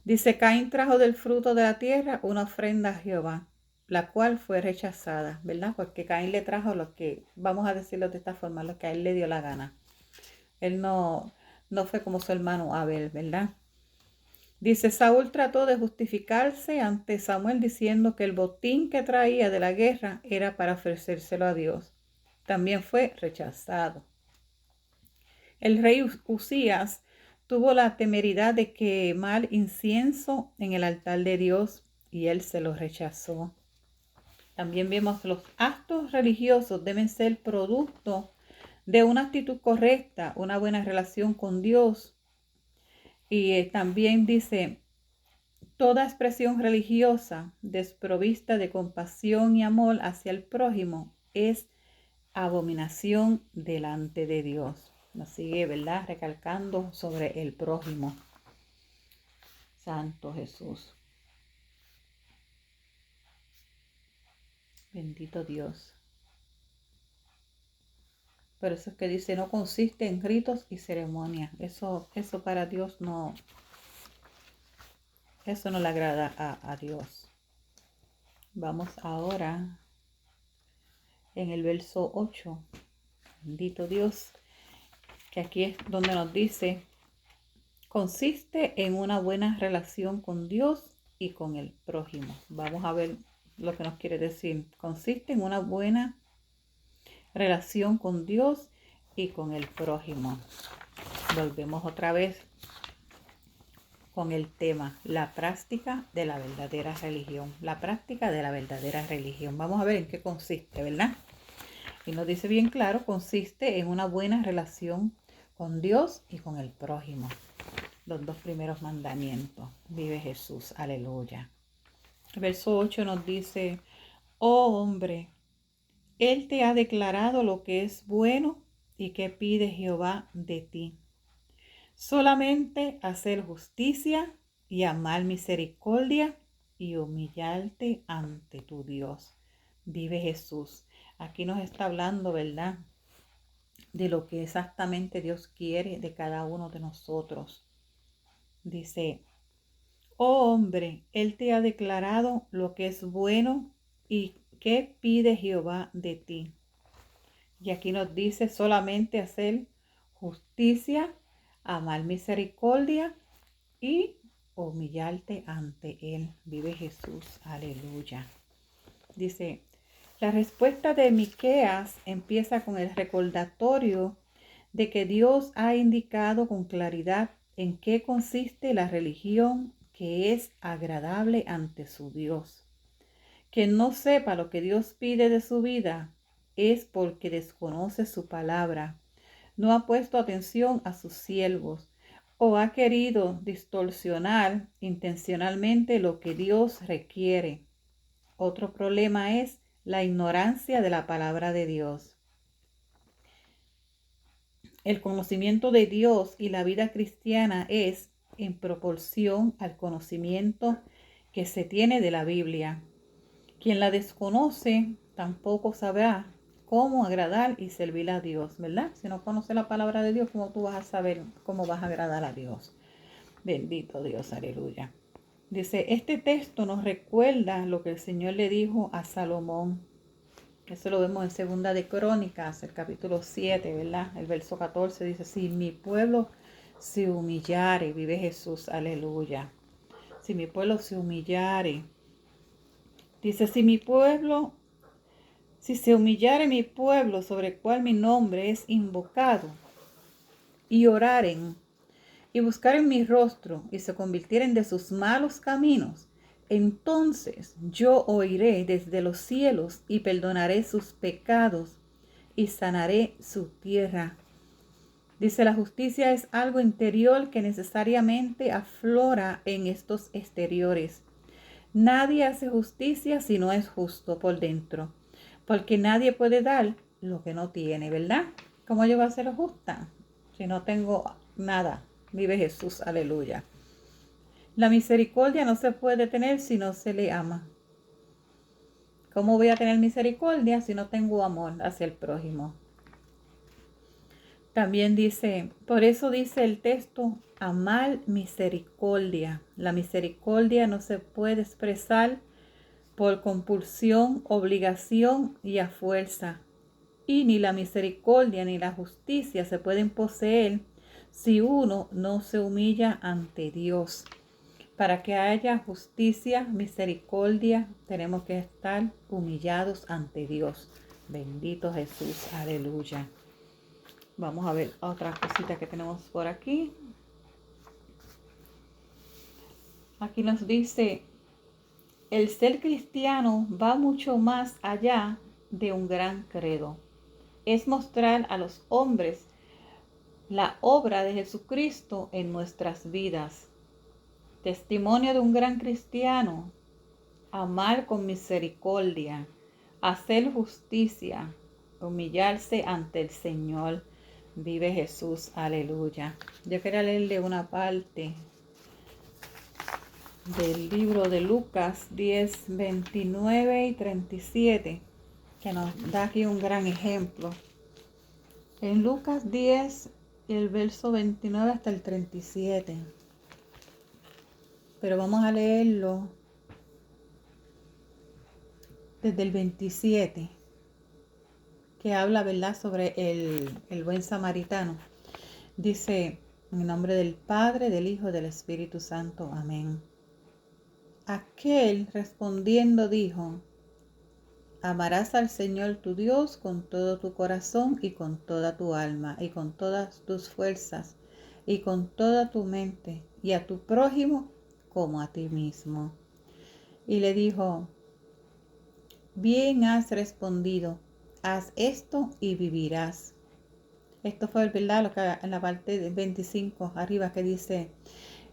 Dice, Caín trajo del fruto de la tierra una ofrenda a Jehová, la cual fue rechazada, ¿verdad? Porque Caín le trajo lo que, vamos a decirlo de esta forma, lo que a él le dio la gana. Él no fue como su hermano Abel, ¿verdad? Dice, Saúl trató de justificarse ante Samuel diciendo que el botín que traía de la guerra era para ofrecérselo a Dios. También fue rechazado. El rey Usías tuvo la temeridad de quemar incienso en el altar de Dios y él se lo rechazó. También vemos los actos religiosos deben ser producto de una actitud correcta, una buena relación con Dios. Y también dice, toda expresión religiosa desprovista de compasión y amor hacia el prójimo es abominación delante de Dios. Nos sigue, ¿verdad?, recalcando sobre el prójimo. Santo Jesús. Bendito Dios. Por eso es que dice, no consiste en ritos y ceremonias. Eso para Dios eso no le agrada a Dios. Vamos ahora en el verso 8. Bendito Dios. Que aquí es donde nos dice, consiste en una buena relación con Dios y con el prójimo. Vamos a ver lo que nos quiere decir. Consiste en una buena relación con Dios y con el prójimo. Volvemos otra vez con el tema, la práctica de la verdadera religión. La práctica de la verdadera religión. Vamos a ver en qué consiste, ¿verdad? Y nos dice bien claro, consiste en una buena relación con Dios y con el prójimo. Los dos primeros mandamientos. Vive Jesús, aleluya. El verso 8 nos dice, oh hombre, Él te ha declarado lo que es bueno y qué pide Jehová de ti. Solamente hacer justicia y amar misericordia y humillarte ante tu Dios. Vive Jesús. Aquí nos está hablando, ¿verdad?, de lo que exactamente Dios quiere de cada uno de nosotros. Dice, oh hombre, Él te ha declarado lo que es bueno y qué pide Jehová de ti. Y aquí nos dice solamente hacer justicia, amar misericordia y humillarte ante Él. Vive Jesús, aleluya. Dice, la respuesta de Miqueas empieza con el recordatorio de que Dios ha indicado con claridad en qué consiste la religión que es agradable ante su Dios. Quien no sepa lo que Dios pide de su vida es porque desconoce su palabra, no ha puesto atención a sus siervos o ha querido distorsionar intencionalmente lo que Dios requiere. Otro problema es la ignorancia de la palabra de Dios. El conocimiento de Dios y la vida cristiana es en proporción al conocimiento que se tiene de la Biblia. Quien la desconoce tampoco sabrá cómo agradar y servir a Dios, ¿verdad? Si no conoces la palabra de Dios, ¿cómo tú vas a saber cómo vas a agradar a Dios? Bendito Dios, aleluya. Dice, este texto nos recuerda lo que el Señor le dijo a Salomón. Eso lo vemos en Segunda de Crónicas, el capítulo 7, ¿verdad? El verso 14 dice, si mi pueblo se humillare, vive Jesús, aleluya. Si mi pueblo se humillare. Dice, si se humillare mi pueblo sobre el cual mi nombre es invocado, y oraren, y buscaren mi rostro, y se convirtieren de sus malos caminos, entonces yo oiré desde los cielos, y perdonaré sus pecados, y sanaré su tierra. Dice, la justicia es algo interior que necesariamente aflora en estos exteriores. Nadie hace justicia si no es justo por dentro, porque nadie puede dar lo que no tiene, ¿verdad? ¿Cómo yo voy a ser justa si no tengo nada? Vive Jesús, aleluya. La misericordia no se puede tener si no se le ama. ¿Cómo voy a tener misericordia si no tengo amor hacia el prójimo? También dice, por eso dice el texto, amar misericordia. La misericordia no se puede expresar por compulsión, obligación y a fuerza. Y ni la misericordia ni la justicia se pueden poseer si uno no se humilla ante Dios. Para que haya justicia, misericordia, tenemos que estar humillados ante Dios. Bendito Jesús, aleluya. Vamos a ver otra cosita que tenemos por aquí. Aquí nos dice, el ser cristiano va mucho más allá de un gran credo. Es mostrar a los hombres la obra de Jesucristo en nuestras vidas. Testimonio de un gran cristiano, amar con misericordia, hacer justicia, humillarse ante el Señor. Vive Jesús, aleluya. Yo quería leerle una parte del libro de Lucas 10, 29 y 37, que nos da aquí un gran ejemplo. En Lucas 10, el verso 29 hasta el 37. Pero vamos a leerlo desde el 27, que habla, ¿verdad?, sobre el buen samaritano. Dice, en el nombre del Padre, del Hijo y del Espíritu Santo. Amén. Aquel respondiendo dijo, amarás al Señor tu Dios con todo tu corazón y con toda tu alma y con todas tus fuerzas y con toda tu mente y a tu prójimo como a ti mismo. Y le dijo, bien has respondido, haz esto y vivirás. Esto fue, ¿verdad?, lo que en la parte de 25 arriba que dice,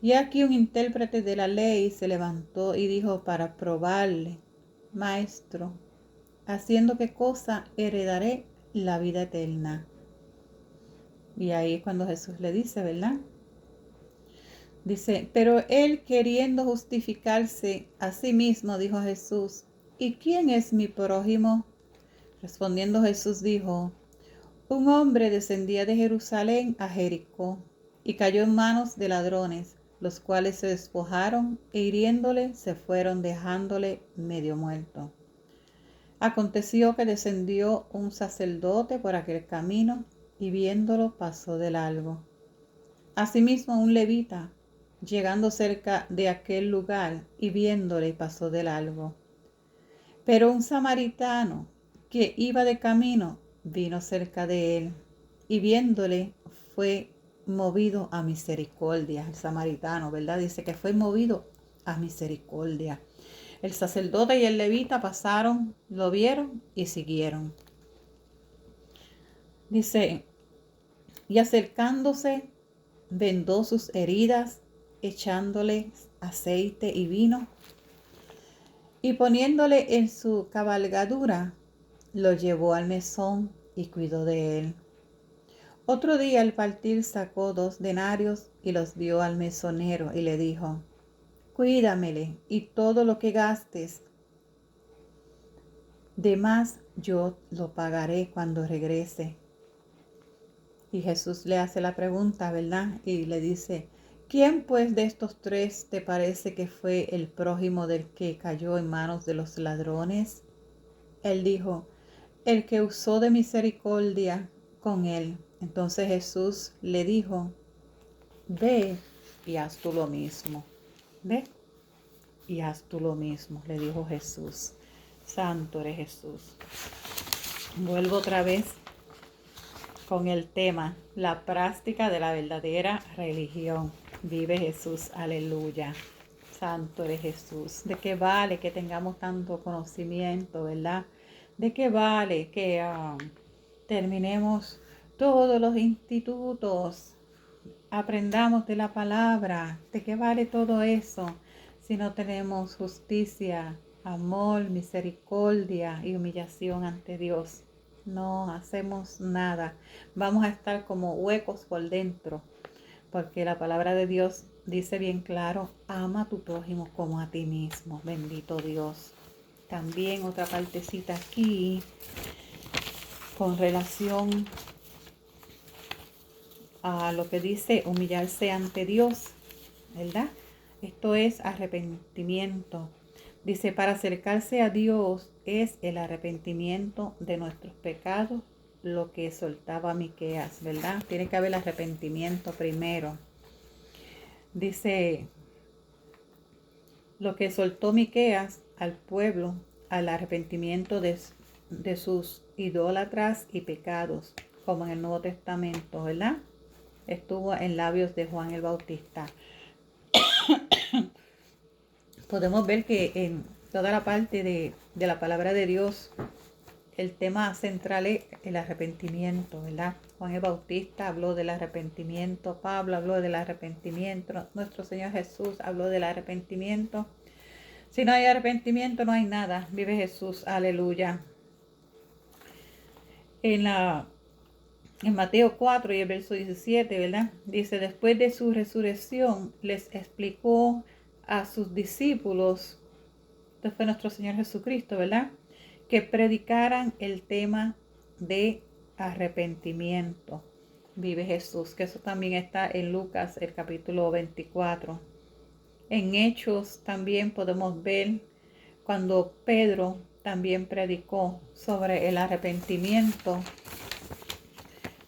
y aquí un intérprete de la ley se levantó y dijo para probarle, Maestro, ¿haciendo qué cosa heredaré la vida eterna? Y ahí es cuando Jesús le dice, ¿verdad? Dice, pero él queriendo justificarse a sí mismo, dijo Jesús, ¿y quién es mi prójimo? Respondiendo Jesús dijo, un hombre descendía de Jerusalén a Jericó y cayó en manos de ladrones, los cuales se despojaron e hiriéndole se fueron dejándole medio muerto. Aconteció que descendió un sacerdote por aquel camino y viéndolo pasó de largo. Asimismo un levita, llegando cerca de aquel lugar y viéndole pasó de largo. Pero un samaritano que iba de camino vino cerca de él y viéndole fue movido a misericordia. El samaritano, ¿verdad? Dice que fue movido a misericordia. El sacerdote y el levita pasaron, lo vieron y siguieron. Dice, y acercándose, vendó sus heridas, echándole aceite y vino, y poniéndole en su cabalgadura, lo llevó al mesón y cuidó de él. Otro día al partir sacó 2 denarios y los dio al mesonero y le dijo, cuídamele y todo lo que gastes, de más yo lo pagaré cuando regrese. Y Jesús le hace la pregunta, ¿verdad? Y le dice, ¿quién pues de estos 3 te parece que fue el prójimo del que cayó en manos de los ladrones? Él dijo, el que usó de misericordia con él. Entonces Jesús le dijo, ve y haz tú lo mismo. Ve y haz tú lo mismo, le dijo Jesús. Santo eres Jesús. Vuelvo otra vez con el tema, la práctica de la verdadera religión. Vive Jesús, aleluya. Santo eres Jesús. ¿De qué vale que tengamos tanto conocimiento, verdad? ¿De qué vale que terminemos todos los institutos, aprendamos de la palabra? ¿De qué vale todo eso si no tenemos justicia, amor, misericordia y humillación ante Dios? No hacemos nada. Vamos a estar como huecos por dentro, porque la palabra de Dios dice bien claro, ama a tu prójimo como a ti mismo. Bendito Dios. También otra partecita aquí con relación a lo que dice humillarse ante Dios, ¿verdad? Esto es arrepentimiento. Dice, para acercarse a Dios es el arrepentimiento de nuestros pecados, lo que soltaba Miqueas, ¿verdad? Tiene que haber arrepentimiento primero. Dice, lo que soltó Miqueas al pueblo, al arrepentimiento de sus idólatras y pecados, como en el Nuevo Testamento, ¿verdad? Estuvo en labios de Juan el Bautista. Podemos ver que en toda la parte de la palabra de Dios, el tema central es el arrepentimiento, ¿verdad? Juan el Bautista habló del arrepentimiento, Pablo habló del arrepentimiento, nuestro Señor Jesús habló del arrepentimiento. Si no hay arrepentimiento, no hay nada. Vive Jesús, aleluya. En Mateo 4 y el verso 17, ¿verdad? Dice, después de su resurrección, les explicó a sus discípulos, esto fue nuestro Señor Jesucristo, ¿verdad?, que predicaran el tema de arrepentimiento. Vive Jesús, que eso también está en Lucas, el capítulo 24. En Hechos también podemos ver cuando Pedro también predicó sobre el arrepentimiento.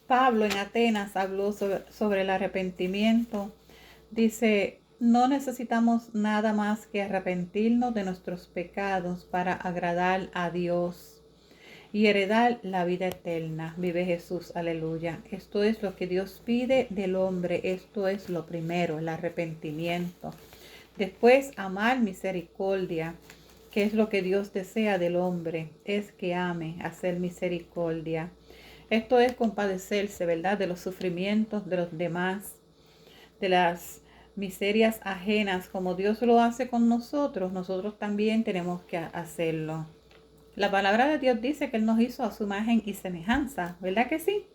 Pablo en Atenas habló sobre el arrepentimiento. Dice, no necesitamos nada más que arrepentirnos de nuestros pecados para agradar a Dios. y heredar la vida eterna. Vive Jesús, aleluya. Esto es lo que Dios pide del hombre. Esto es lo primero, el arrepentimiento. Después, amar misericordia. ¿Qué es lo que Dios desea del hombre? Es que ame, hacer misericordia. Esto es compadecerse, ¿verdad? De los sufrimientos de los demás, de las miserias ajenas. Como Dios lo hace con nosotros, nosotros también tenemos que hacerlo. La palabra de Dios dice que Él nos hizo a su imagen y semejanza, ¿verdad que sí?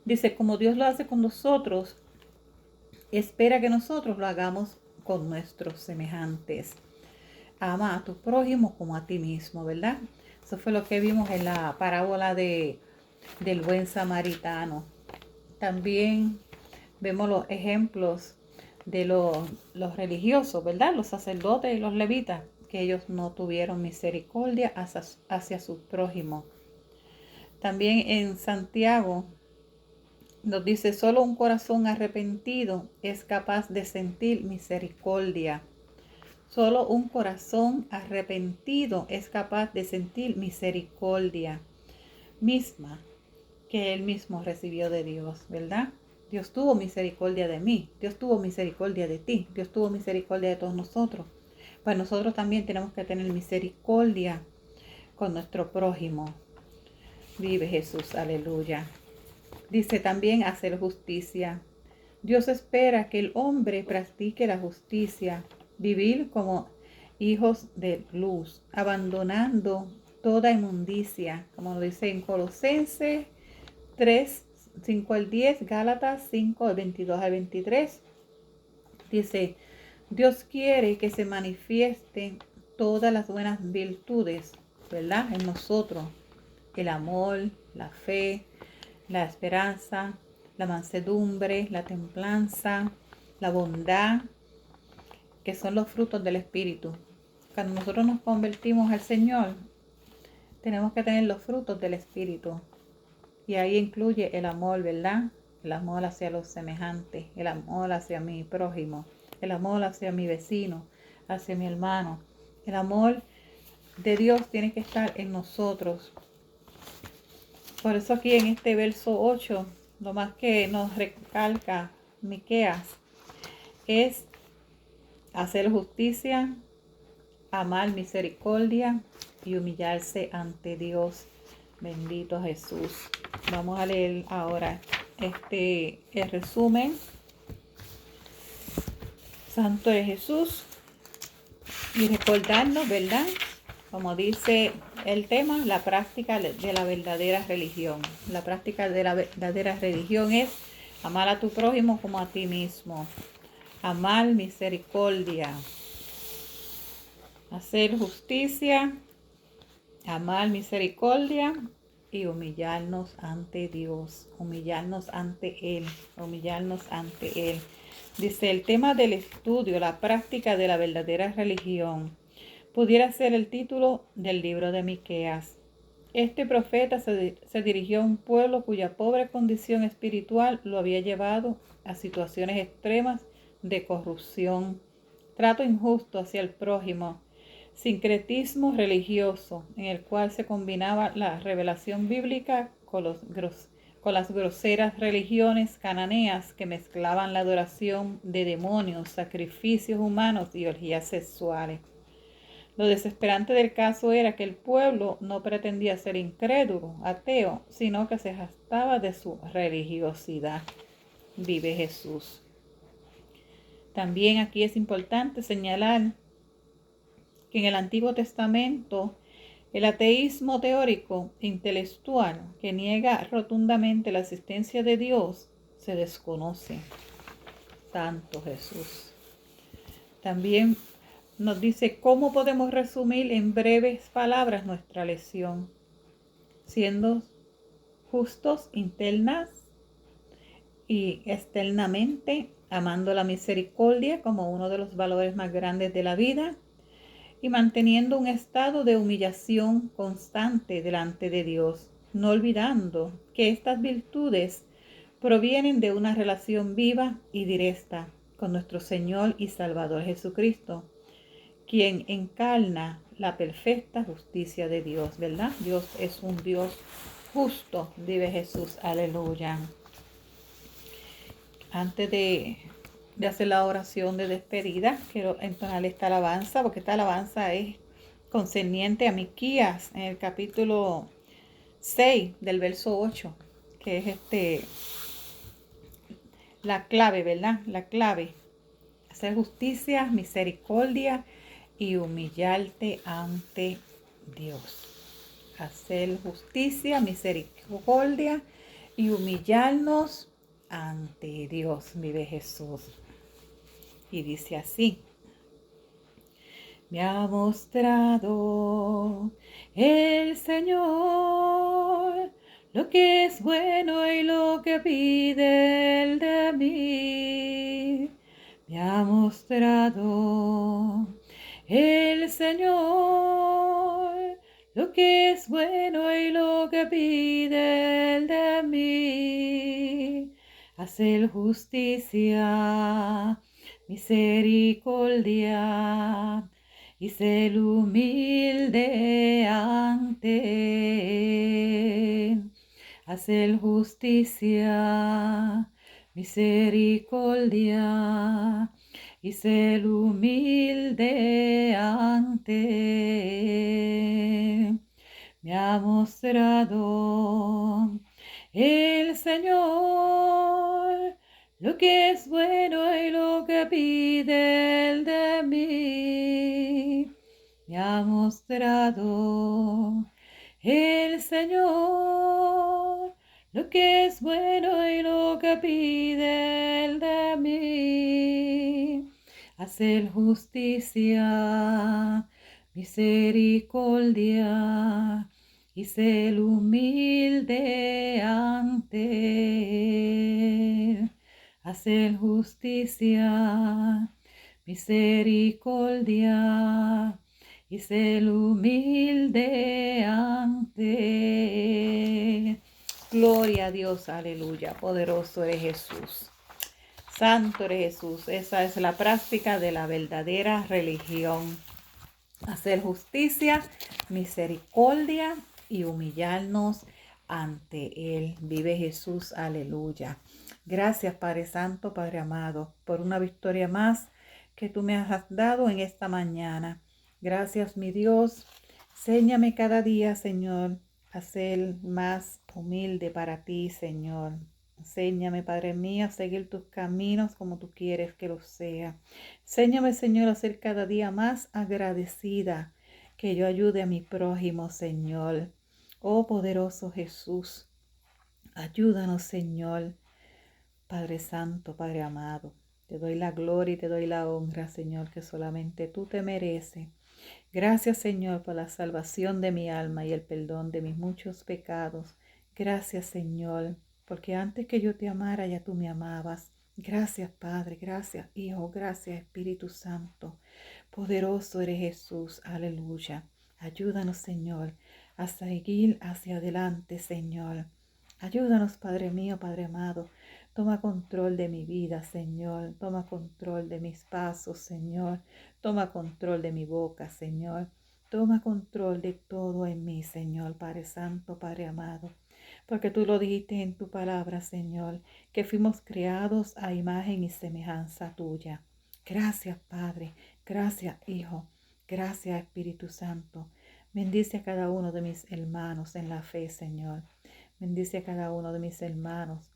Dice, como Dios lo hace con nosotros, espera que nosotros lo hagamos con nuestros semejantes. Ama a tu prójimo como a ti mismo, ¿verdad? Eso fue lo que vimos en la parábola del buen samaritano. También vemos los ejemplos de los religiosos, ¿verdad? Los sacerdotes y los levitas, que ellos no tuvieron misericordia hacia su prójimo. También en Santiago nos dice, solo un corazón arrepentido es capaz de sentir misericordia. Solo un corazón arrepentido es capaz de sentir misericordia misma que Él mismo recibió de Dios, ¿verdad? Dios tuvo misericordia de mí, Dios tuvo misericordia de ti, Dios tuvo misericordia de todos nosotros. Pues nosotros también tenemos que tener misericordia con nuestro prójimo. Vive Jesús, aleluya. Dice también hacer justicia. Dios espera que el hombre practique la justicia, vivir como hijos de luz, abandonando toda inmundicia, como lo dice en Colosenses 3, 5 al 10, Gálatas 5, del 22 al 23. Dice, Dios quiere que se manifiesten todas las buenas virtudes, ¿verdad? En nosotros, el amor, la fe, la esperanza, la mansedumbre, la templanza, la bondad, que son los frutos del Espíritu. Cuando nosotros nos convertimos al Señor, tenemos que tener los frutos del Espíritu. Y ahí incluye el amor, ¿verdad? El amor hacia los semejantes, el amor hacia mi prójimo, el amor hacia mi vecino, hacia mi hermano. El amor de Dios tiene que estar en nosotros. Por eso aquí en este verso 8, lo más que nos recalca Miqueas es hacer justicia, amar misericordia y humillarse ante Dios. Bendito Jesús. Vamos a leer ahora el resumen. Santo es Jesús. Y recordarnos, ¿verdad? Como dice el tema, la práctica de la verdadera religión. La práctica de la verdadera religión es amar a tu prójimo como a ti mismo. Amar misericordia. Hacer justicia. Amar misericordia y humillarnos ante Dios. Humillarnos ante Él. Humillarnos ante Él. Dice el tema del estudio, la práctica de la verdadera religión. Pudiera ser el título del libro de Miqueas. Este profeta se dirigió a un pueblo cuya pobre condición espiritual lo había llevado a situaciones extremas de corrupción, trato injusto hacia el prójimo, sincretismo religioso en el cual se combinaba la revelación bíblica con las groseras religiones cananeas que mezclaban la adoración de demonios, sacrificios humanos y orgías sexuales. Lo desesperante del caso era que el pueblo no pretendía ser incrédulo, ateo, sino que se jactaba de su religiosidad. Vive Jesús. También aquí es importante señalar que en el Antiguo Testamento el ateísmo teórico e intelectual que niega rotundamente la existencia de Dios se desconoce. Santo Jesús. También nos dice cómo podemos resumir en breves palabras nuestra lección, siendo justos internas y externamente, amando la misericordia como uno de los valores más grandes de la vida y manteniendo un estado de humillación constante delante de Dios, no olvidando que estas virtudes provienen de una relación viva y directa con nuestro Señor y Salvador Jesucristo, quien encarna la perfecta justicia de Dios, ¿verdad? Dios es un Dios justo, vive Jesús, aleluya. Antes de hacer la oración de despedida, quiero entonar esta alabanza, porque esta alabanza es concerniente a Miquías, en el capítulo 6 del verso 8, que es la clave, ¿verdad? La clave. Hacer justicia, misericordia y humillarte ante Dios. Hacer justicia, misericordia y humillarnos ante Dios, vive Jesús. Y dice así: me ha mostrado el Señor lo que es bueno y lo que pide Él de mí. Me ha mostrado el Señor lo que es bueno y lo que pide Él de mí. Hacer justicia, misericordia y ser humilde ante Él. Hacer justicia, misericordia y ser humilde ante Él. Me ha mostrado el Señor lo que es bueno y lo que pide Él de mí. Me ha mostrado el Señor lo que es bueno y lo que pide Él de mí. Hacer justicia, misericordia y ser humilde ante Él. Hacer justicia, misericordia y ser humilde ante Él. Gloria a Dios, aleluya. Poderoso eres Jesús. Santo eres Jesús. Esa es la práctica de la verdadera religión. Hacer justicia, misericordia y humillarnos ante Él. Vive Jesús, aleluya. Gracias, Padre Santo, Padre amado, por una victoria más que tú me has dado en esta mañana. Gracias, mi Dios. Séñame cada día, Señor, a ser más humilde para ti, Señor. Enséñame, Padre mío, a seguir tus caminos como tú quieres que lo sea. Enséñame, Señor, a ser cada día más agradecida, que yo ayude a mi prójimo, Señor. Oh, poderoso Jesús, ayúdanos, Señor. Padre Santo, Padre amado, te doy la gloria y te doy la honra, Señor, que solamente tú te mereces. Gracias, Señor, por la salvación de mi alma y el perdón de mis muchos pecados. Gracias, Señor, porque antes que yo te amara, ya tú me amabas. Gracias, Padre, gracias, Hijo, gracias, Espíritu Santo. Poderoso eres Jesús, aleluya. Ayúdanos, Señor, a seguir hacia adelante, Señor. Ayúdanos, Padre mío, Padre amado. Toma control de mi vida, Señor. Toma control de mis pasos, Señor. Toma control de mi boca, Señor. Toma control de todo en mí, Señor, Padre Santo, Padre amado. Porque tú lo dijiste en tu palabra, Señor, que fuimos creados a imagen y semejanza tuya. Gracias, Padre. Gracias, Hijo. Gracias, Espíritu Santo. Bendice a cada uno de mis hermanos en la fe, Señor. Bendice a cada uno de mis hermanos.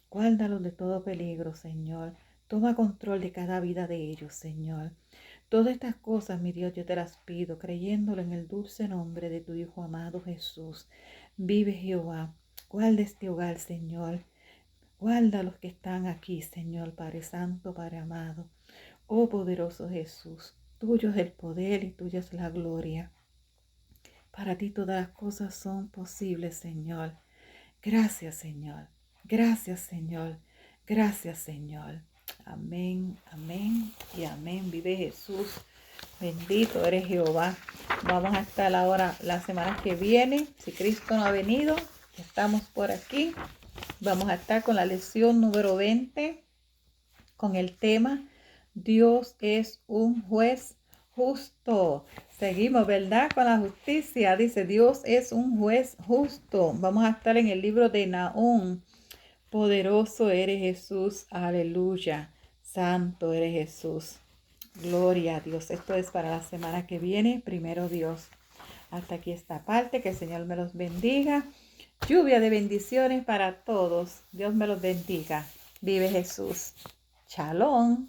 Guárdalos de todo peligro, Señor. Toma control de cada vida de ellos, Señor. Todas estas cosas, mi Dios, yo te las pido, creyéndolo en el dulce nombre de tu Hijo amado Jesús. Vive Jehová. Guarda este hogar, Señor. Guarda a los que están aquí, Señor, Padre Santo, Padre amado. Oh poderoso Jesús, tuyo es el poder y tuya es la gloria. Para ti todas las cosas son posibles, Señor. Gracias, Señor. Gracias, Señor. Gracias, Señor. Amén, amén y amén. Vive Jesús. Bendito eres Jehová. Vamos a estar ahora la semana que viene. Si Cristo no ha venido, estamos por aquí. Vamos a estar con la lección número 20 con el tema: Dios es un juez justo. Seguimos, ¿verdad? Con la justicia. Dice, Dios es un juez justo. Vamos a estar en el libro de Nahum. Poderoso eres Jesús, aleluya. Santo eres Jesús. Gloria a Dios. Esto es para la semana que viene. Primero Dios. Hasta aquí esta parte. Que el Señor me los bendiga. Lluvia de bendiciones para todos. Dios me los bendiga. Vive Jesús. Shalom.